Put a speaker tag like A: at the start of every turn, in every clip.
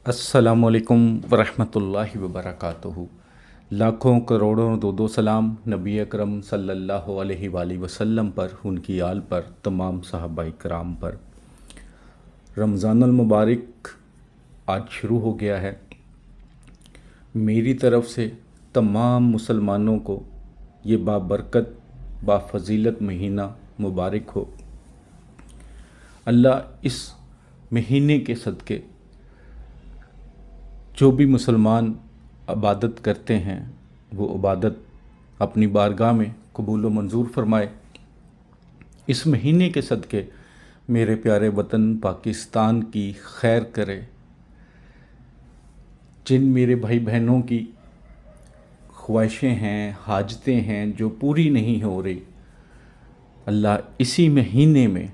A: अस्सलामुअलैकुम वरहमतुल्लाहि वबरकातुहू। लाखों करोड़ों दो सलाम नबी अकरम सल्लल्लाहु अलैहि वसल्लम पर, उनकी आल पर, तमाम सहाबाए कराम पर। रमज़ानुल मुबारक आज शुरू हो गया है। मेरी तरफ़ से तमाम मुसलमानों को ये बाबरकत बाफ़ज़ीलत महीना मुबारक हो। अल्लाह इस महीने के सदक़े जो भी मुसलमान इबादत करते हैं वो इबादत अपनी बारगाह में कबूल व मंजूर फरमाए। इस महीने के सदक़े मेरे प्यारे वतन पाकिस्तान की खैर करे। जिन मेरे भाई बहनों की ख्वाहिशें हैं, हाजतें हैं जो पूरी नहीं हो रही, अल्लाह इसी महीने में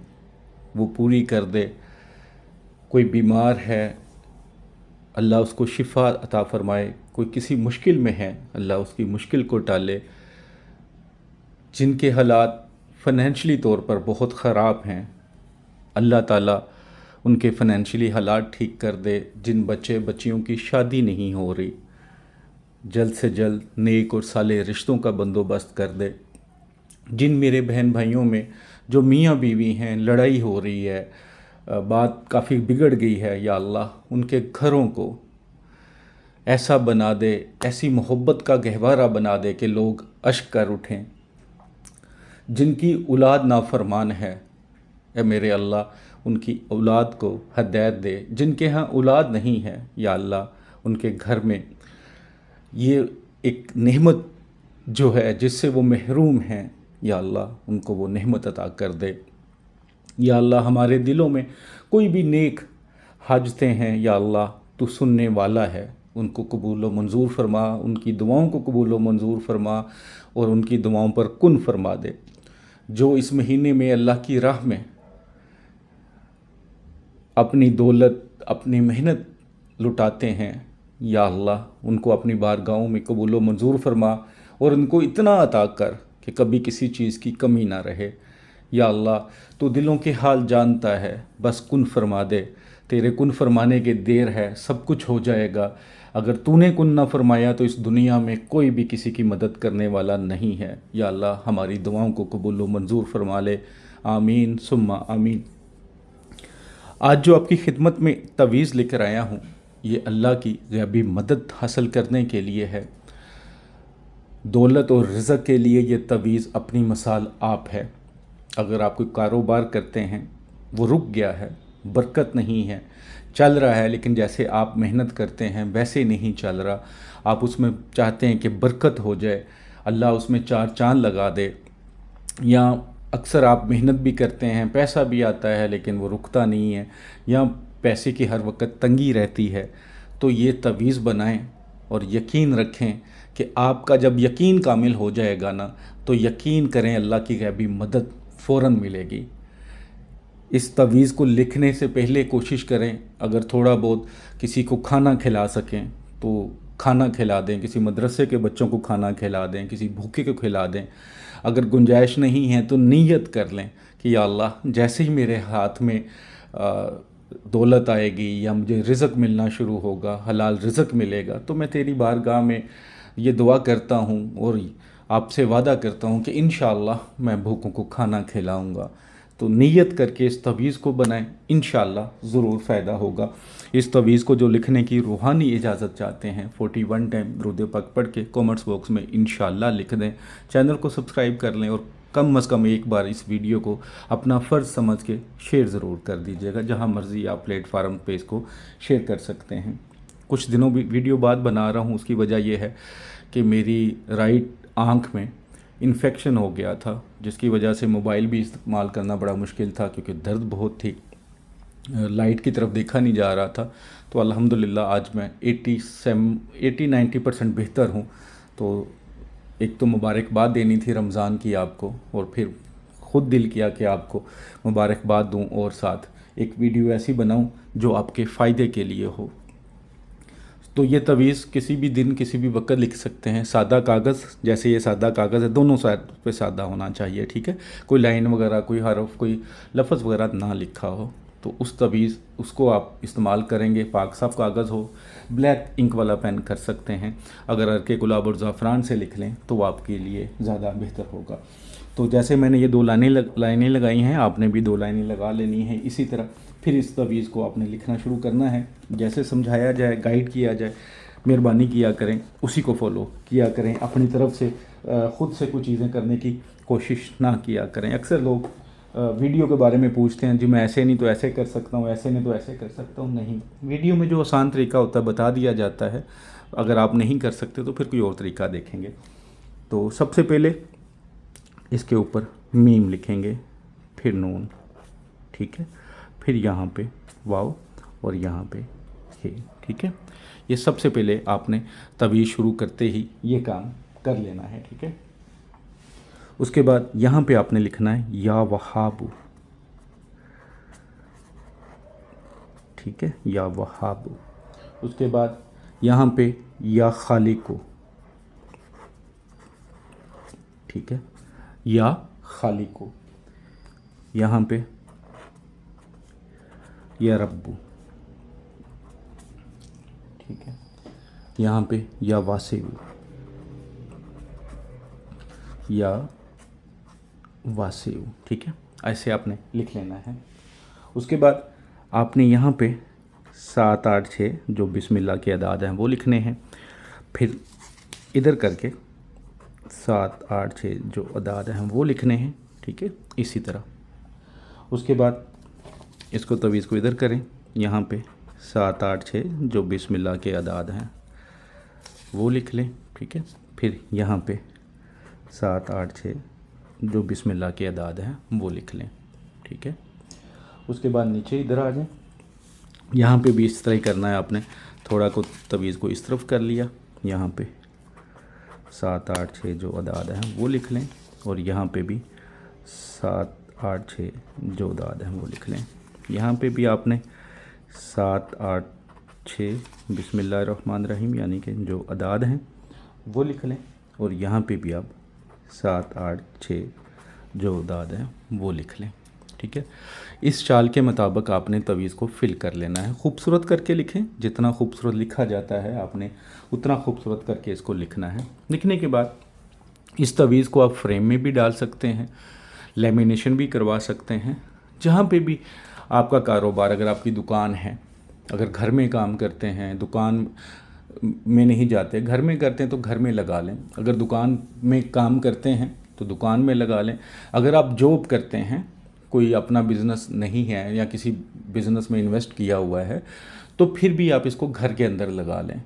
A: वो पूरी कर दे। कोई बीमार है, अल्लाह उसको शिफा अता फ़रमाए। कोई किसी मुश्किल में है, अल्लाह उसकी मुश्किल को टाले। जिनके हालात फ़ाइनेंशली तौर पर बहुत ख़राब हैं, अल्लाह ताला उनके फ़ाइनेंशली हालात ठीक कर दे। जिन बच्चे बच्चियों की शादी नहीं हो रही, जल्द से जल्द नेक और साले रिश्तों का बंदोबस्त कर दे। जिन मेरे बहन भाइयों में जो मियाँ बीवी हैं, लड़ाई हो रही है, बात काफ़ी बिगड़ गई है, या अल्लाह उनके घरों को ऐसा बना दे, ऐसी मोहब्बत का गहवारा बना दे कि लोग अश्क कर उठें। जिनकी औलाद नाफरमान है, ए मेरे अल्लाह उनकी औलाद को हदायत दे। जिनके यहाँ औलाद नहीं है, या अल्लाह उनके घर में ये एक नेमत जो है जिससे वो महरूम हैं, या अल्लाह उनको वो नेमत अता कर दे। या अल्लाह हमारे दिलों में कोई भी नेक हाजतें हैं, या अल्लाह तू सुनने वाला है, उनको कबूल व मंजूर फरमा। उनकी दुआओं को कबूल व मंजूर फरमा और उनकी दुआओं पर कुन फरमा दे। जो इस महीने में अल्लाह की राह में अपनी दौलत, अपनी मेहनत लुटाते हैं, या अल्लाह उनको अपनी बारगाहों में कबूल व मंजूर फरमा और उनको इतना अता कर कि कभी किसी चीज़ की कमी ना रहे। या अल्लाह तो दिलों के हाल जानता है, बस कुन फरमा दे। तेरे कुन फरमाने के देर है, सब कुछ हो जाएगा। अगर तूने कुन ना फरमाया तो इस दुनिया में कोई भी किसी की मदद करने वाला नहीं है। या अल्लाह हमारी दुआओं को कबूल व मंजूर फरमा ले। आमीन सुम्मा आमीन। आज जो आपकी खिदमत में तवीज़ लेकर आया हूँ, ये अल्लाह की गैबी मदद हासिल करने के लिए है। दौलत और रिज़्क़ के लिए ये तवीज़ अपनी मिसाल आप है। अगर आप कोई कारोबार करते हैं, वो रुक गया है, बरकत नहीं है, चल रहा है लेकिन जैसे आप मेहनत करते हैं वैसे नहीं चल रहा, आप उसमें चाहते हैं कि बरकत हो जाए, अल्लाह उसमें चार चांद लगा दे। या अक्सर आप मेहनत भी करते हैं, पैसा भी आता है लेकिन वो रुकता नहीं है, या पैसे की हर वक्त तंगी रहती है, तो ये तवीज़ बनाएं और यकीन रखें कि आपका जब यकीन कामिल हो जाएगा ना, तो यकीन करें अल्लाह की गैबी मदद फ़ौरन मिलेगी। इस तवीज़ को लिखने से पहले कोशिश करें, अगर थोड़ा बहुत किसी को खाना खिला सकें तो खाना खिला दें, किसी मदरसे के बच्चों को खाना खिला दें, किसी भूखे को खिला दें। अगर गुंजाइश नहीं है तो नीयत कर लें कि या अल्लाह जैसे ही मेरे हाथ में दौलत आएगी या मुझे रिज़्क़ मिलना शुरू होगा, हलाल रिज़्क़ मिलेगा, तो मैं तेरी बारगाह में ये दुआ करता हूँ और आपसे वादा करता हूँ कि इंशाअल्लाह मैं भूखों को खाना खिलाऊँगा। तो नीयत करके इस तवीज़ को बनाएं, इंशाअल्लाह ज़रूर फ़ायदा होगा। इस तवीज़ को जो लिखने की रूहानी इजाज़त चाहते हैं, 41 टाइम दुरूद पाक पढ़ के कमेंट्स बॉक्स में इंशाअल्लाह लिख दें। चैनल को सब्सक्राइब कर लें और कम अज़ कम एक बार इस वीडियो को अपना फ़र्ज़ समझ के शेयर ज़रूर कर दीजिएगा। जहाँ मर्ज़ी आप प्लेटफार्म पे इसको शेयर कर सकते हैं। कुछ दिनों भी वीडियो बाद बना रहा हूँ, उसकी वजह यह है कि मेरी राइट आँख में इन्फेक्शन हो गया था, जिसकी वजह से मोबाइल भी इस्तेमाल करना बड़ा मुश्किल था क्योंकि दर्द बहुत थी, लाइट की तरफ देखा नहीं जा रहा था। तो अल्हम्दुलिल्लाह आज मैं 80-90% बेहतर हूँ। तो एक तो मुबारकबाद देनी थी रमज़ान की आपको, और फिर ख़ुद दिल किया कि आपको मुबारकबाद दूँ और साथ एक वीडियो ऐसी बनाऊँ जो आपके फ़ायदे के लिए हो। तो ये तवीज़ किसी भी दिन किसी भी वक्त लिख सकते हैं। सादा कागज़, जैसे ये सादा कागज़ है, दोनों साइड पे सादा होना चाहिए, ठीक है। कोई लाइन वगैरह, कोई हरफ, कोई लफ्ज़ वगैरह ना लिखा हो। تو اس تویز اس کو آپ استعمال کریں گے، پاک صاف کاغذ ہو، بلیک انک والا پین کر سکتے ہیں، اگر عرق گلاب اور زعفران سے لکھ لیں تو آپ کے لیے زیادہ بہتر ہوگا۔ تو جیسے میں نے یہ 2 لائنیں لگائی ہیں، آپ نے بھی 2 لائنیں لگا لینی ہیں اسی طرح۔ پھر اس تویز کو آپ نے لکھنا شروع کرنا ہے، جیسے سمجھایا جائے، گائیڈ کیا جائے، مہربانی کیا کریں، اسی کو فالو کیا کریں، اپنی طرف سے خود سے کچھ چیزیں کرنے کی کوشش نہ کیا کریں۔ اکثر لوگ ویڈیو کے بارے میں پوچھتے ہیں، جی میں ایسے نہیں تو ایسے کر سکتا ہوں، ایسے نہیں تو ایسے کر سکتا ہوں۔ نہیں، ویڈیو میں جو آسان طریقہ ہوتا ہے بتا دیا جاتا ہے، اگر آپ نہیں کر سکتے تو پھر کوئی اور طریقہ دیکھیں گے۔ تو سب سے پہلے اس کے اوپر میم لکھیں گے، پھر نون، ٹھیک ہے، پھر یہاں پہ واو اور یہاں پہ ہے، ٹھیک ہے۔ یہ سب سے پہلے آپ نے تویز شروع کرتے ہی یہ کام کر لینا ہے، ٹھیک ہے۔ اس کے بعد یہاں پہ آپ نے لکھنا ہے یا وہاب، ٹھیک ہے، یا وہاب۔ اس کے بعد یہاں پہ یا خالق، ٹھیک ہے، یا خالق۔ یہاں پہ یا رب، ٹھیک ہے، یہاں پہ یا واسع، یا واسع، ٹھیک ہے، ایسے آپ نے لکھ لینا ہے۔ اس کے بعد آپ نے یہاں پہ 7 8 6 جو بسم اللہ کے اعداد ہیں وہ لکھنے ہیں، پھر ادھر کر کے 7 8 6 جو اعداد ہیں وہ لکھنے ہیں، ٹھیک ہے، اسی طرح۔ اس کے بعد اس کو تویز کو ادھر کریں، یہاں پہ 7 8 6 جو بسم اللہ کے اعداد ہیں وہ لکھ لیں، ٹھیک ہے، پھر یہاں پہ 7 8 6 جو بسم اللہ کے اعداد ہیں وہ لکھ لیں، ٹھیک ہے۔ اس کے بعد نیچے ادھر آ جائیں، یہاں پہ بھی اس طرح ہی کرنا ہے، آپ نے تھوڑا کو تویز کو اس طرف کر لیا، یہاں پہ 7 8 6 جو اعداد ہیں وہ لکھ لیں، اور یہاں پہ بھی 7 8 6 جو اعداد ہیں وہ لکھ لیں۔ یہاں پہ بھی آپ نے 7 8 6 بسم اللہ الرحمن الرحیم یعنی کہ جو اعداد ہیں وہ لکھ لیں، اور یہاں پہ بھی آپ 7 8 6 جو اعداد ہیں وہ لکھ لیں، ٹھیک ہے۔ اس چال کے مطابق آپ نے تویز کو فل کر لینا ہے، خوبصورت کر کے لکھیں، جتنا خوبصورت لکھا جاتا ہے آپ نے اتنا خوبصورت کر کے اس کو لکھنا ہے۔ لکھنے کے بعد اس تویز کو آپ فریم میں بھی ڈال سکتے ہیں، لیمینیشن بھی کروا سکتے ہیں، جہاں پہ بھی آپ کا کاروبار، اگر آپ کی دکان ہے، اگر گھر میں کام کرتے ہیں، دکان میں نہیں جاتے، گھر میں کرتے ہیں تو گھر میں لگا لیں، اگر دکان میں کام کرتے ہیں تو دکان میں لگا لیں، اگر آپ جاب کرتے ہیں، کوئی اپنا بزنس نہیں ہے یا کسی بزنس میں انویسٹ کیا ہوا ہے تو پھر بھی آپ اس کو گھر کے اندر لگا لیں،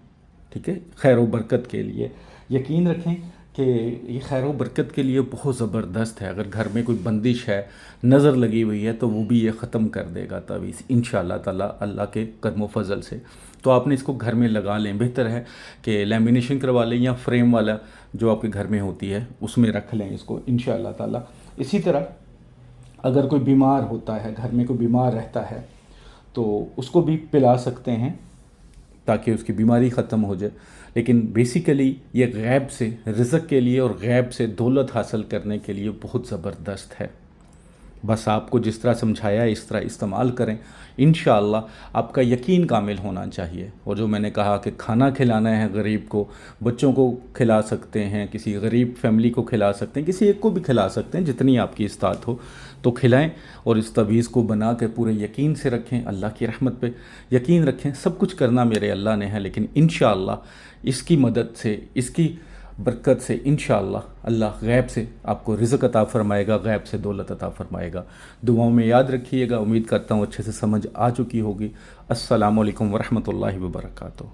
A: ٹھیک ہے، خیر و برکت کے لیے۔ یقین رکھیں کہ یہ خیر و برکت کے لیے بہت زبردست ہے، اگر گھر میں کوئی بندش ہے، نظر لگی ہوئی ہے تو وہ بھی یہ ختم کر دے گا تویز انشاءاللہ تعالیٰ اللہ کے کرم و فضل سے۔ تو آپ نے اس کو گھر میں لگا لیں، بہتر ہے کہ لیمینیشن کروا لیں یا فریم والا جو آپ کے گھر میں ہوتی ہے اس میں رکھ لیں اس کو انشاءاللہ تعالیٰ۔ اسی طرح اگر کوئی بیمار ہوتا ہے، گھر میں کوئی بیمار رہتا ہے تو اس کو بھی پلا سکتے ہیں تاکہ اس کی بیماری ختم ہو جائے، لیکن بیسیکلی یہ غیب سے رزق کے لیے اور غیب سے دولت حاصل کرنے کے لیے بہت زبردست ہے۔ بس آپ کو جس طرح سمجھایا اس طرح استعمال کریں، انشاءاللہ آپ کا یقین کامل ہونا چاہیے۔ اور جو میں نے کہا کہ کھانا کھلانا ہے غریب کو، بچوں کو کھلا سکتے ہیں، کسی غریب فیملی کو کھلا سکتے ہیں، کسی ایک کو بھی کھلا سکتے ہیں، جتنی آپ کی استطاعت ہو تو کھلائیں، اور اس تویز کو بنا کے پورے یقین سے رکھیں، اللہ کی رحمت پہ یقین رکھیں۔ سب کچھ کرنا میرے اللہ نے ہے، لیکن انشاءاللہ اس کی مدد سے، اس کی برکت سے انشاءاللہ اللہ غیب سے آپ کو رزق عطا فرمائے گا، غیب سے دولت عطا فرمائے گا۔ دعاؤں میں یاد رکھیے گا، امید کرتا ہوں اچھے سے سمجھ آ چکی ہوگی۔ السلام علیکم ورحمۃ اللہ وبرکاتہ۔